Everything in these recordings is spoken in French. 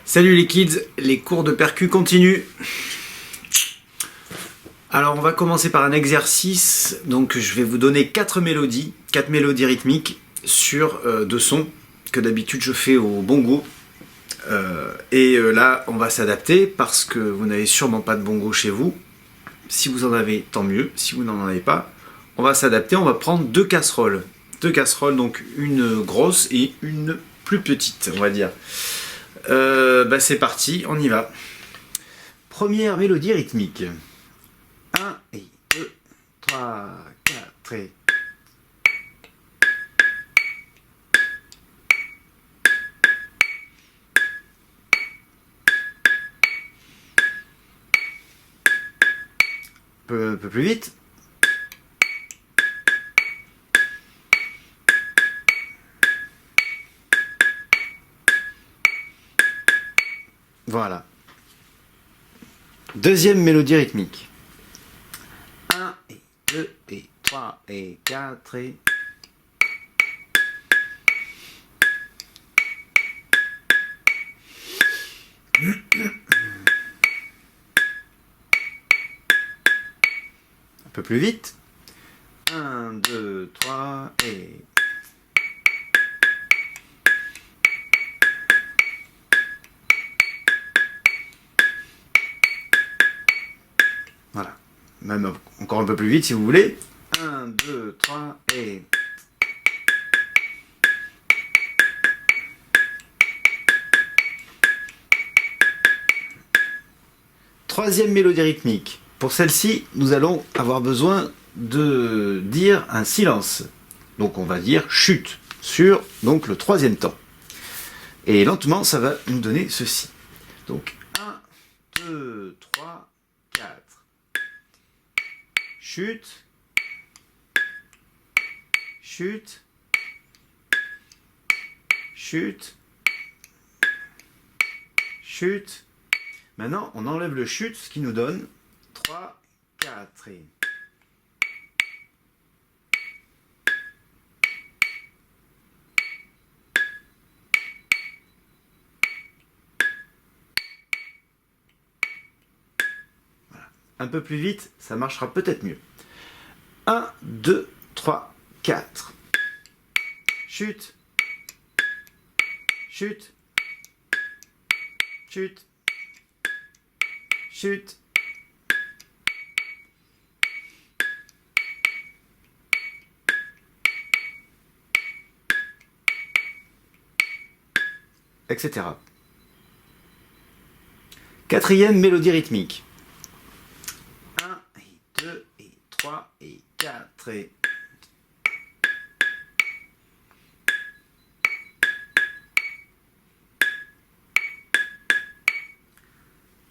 Salut les kids, les cours de percu continuent. Alors on va commencer par un exercice. Donc je vais vous donner 4 mélodies rythmiques sur 2 sons que d'habitude je fais au bongo. Là on va s'adapter parce que vous n'avez sûrement pas de bongo chez vous. Si vous en avez, tant mieux. Si vous n'en avez pas, on va s'adapter. On va prendre 2 casseroles. 2 casseroles, donc une grosse et une plus petite, on va dire. C'est parti, on y va. Première mélodie rythmique. 1 et 2, 3, 4 et... Un peu plus vite. Voilà. Deuxième mélodie rythmique. 1 et 2 et 3 et 4 et... Un peu plus vite. 1, 2, 3 et... Voilà. Même encore un peu plus vite si vous voulez. 1, 2, 3 et... Troisième mélodie rythmique. Pour celle-ci, nous allons avoir besoin de dire un silence. Donc on va dire chute sur donc, le troisième temps. Et lentement, ça va nous donner ceci. Donc 1, 2, 3, 4. Chute, chute, chute, chute. Maintenant, on enlève le chute, ce qui nous donne 3, 4 et... Voilà. Un peu plus vite, ça marchera peut-être mieux. 1, 2, 3, 4. Chute, chute, chute, chute. Etc. Quatrième mélodie rythmique. 1 et 2 et 3 et 4 et...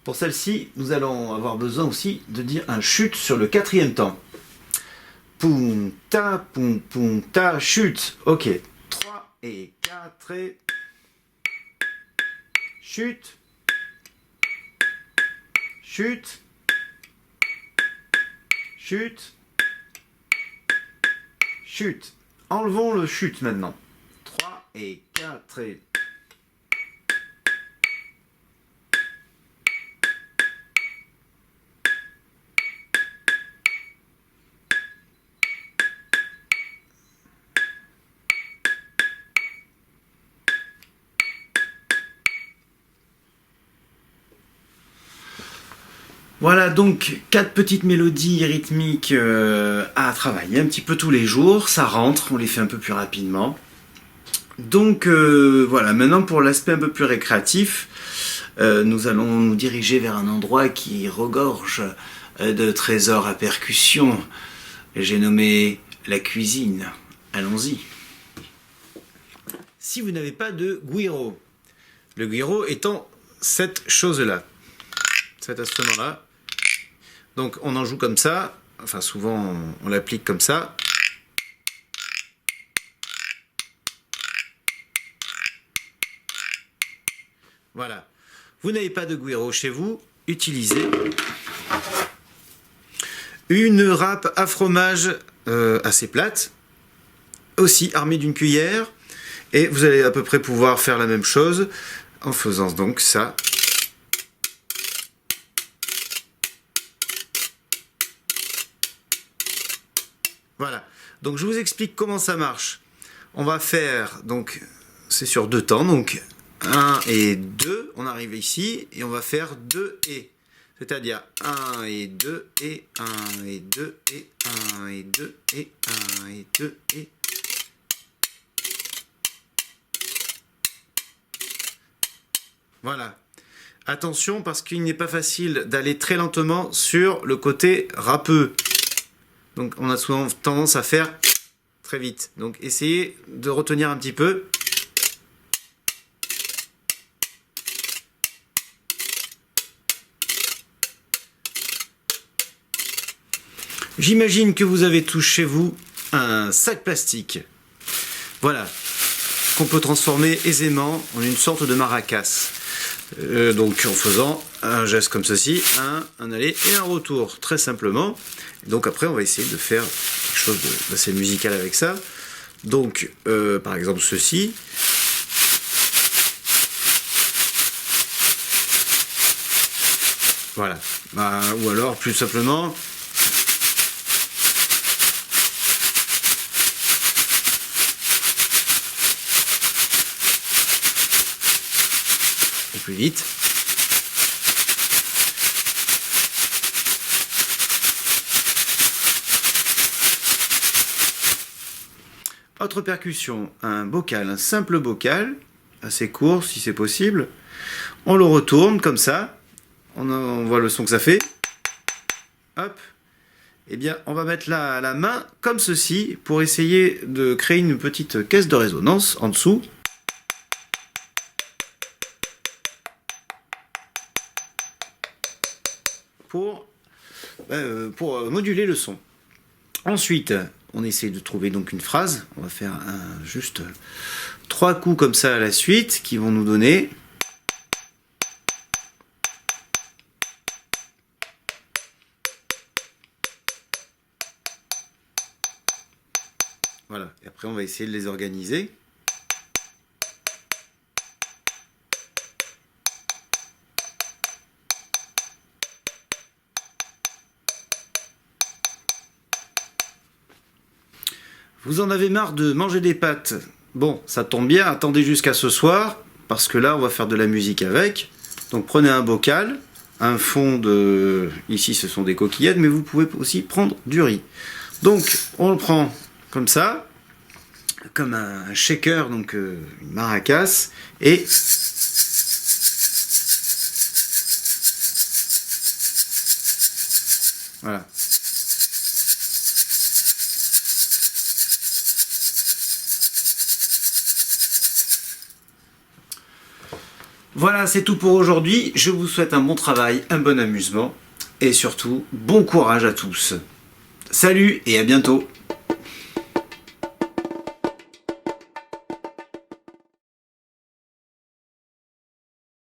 Pour celle-ci, nous allons avoir besoin aussi de dire un chute sur le quatrième temps. Poum, ta, chute. Ok. 3 et 4 et... Chute. Chute. Chute. Chute. Enlevons le chute maintenant. 3 et 4 et... Voilà donc 4 petites mélodies rythmiques à travailler un petit peu tous les jours. Ça rentre, on les fait un peu plus rapidement. Donc voilà, maintenant pour l'aspect un peu plus récréatif, nous allons nous diriger vers un endroit qui regorge de trésors à percussion. J'ai nommé la cuisine. Allons-y. Si vous n'avez pas de güiro, le güiro étant cette chose-là, cet instrument-là. Donc on en joue comme ça, enfin souvent on l'applique comme ça. Voilà. Vous n'avez pas de güiro chez vous, utilisez une râpe à fromage assez plate, aussi armée d'une cuillère, et vous allez à peu près pouvoir faire la même chose. en faisant donc ça. Voilà, donc je vous explique comment ça marche. On va faire, donc c'est sur 2 temps, donc 1 et 2, on arrive ici, et on va faire 2 et. C'est-à-dire 1 et 2 et 1 et 2 et 1 et 2 et 1 et 2 et. Voilà. Attention parce qu'il n'est pas facile d'aller très lentement sur le côté râpeux. Donc on a souvent tendance à faire très vite. Donc essayez de retenir un petit peu. J'imagine que vous avez tous chez vous un sac plastique. Voilà, qu'on peut transformer aisément en une sorte de maracas. Donc en faisant un geste comme ceci, un aller et un retour, très simplement. Donc après on va essayer de faire quelque chose d'assez musical avec ça. Donc par exemple ceci. Voilà, ou alors plus simplement. Plus vite. Autre percussion, un bocal, un simple bocal, assez court si c'est possible. On le retourne comme ça, on voit le son que ça fait. Hop. Eh bien, on va mettre la main comme ceci pour essayer de créer une petite caisse de résonance en dessous. Pour moduler le son. Ensuite, on essaie de trouver donc une phrase. On va faire juste 3 coups comme ça à la suite qui vont nous donner. Voilà. Et après, on va essayer de les organiser. Vous en avez marre de manger des pâtes? Bon, ça tombe bien, attendez jusqu'à ce soir, parce que là, on va faire de la musique avec. Donc prenez un bocal, un fond de... Ici, ce sont des coquillettes, mais vous pouvez aussi prendre du riz. Donc, on le prend comme ça, comme un shaker, donc une maracas, et... Voilà. Voilà, c'est tout pour aujourd'hui. Je vous souhaite un bon travail, un bon amusement et surtout, bon courage à tous. Salut et à bientôt.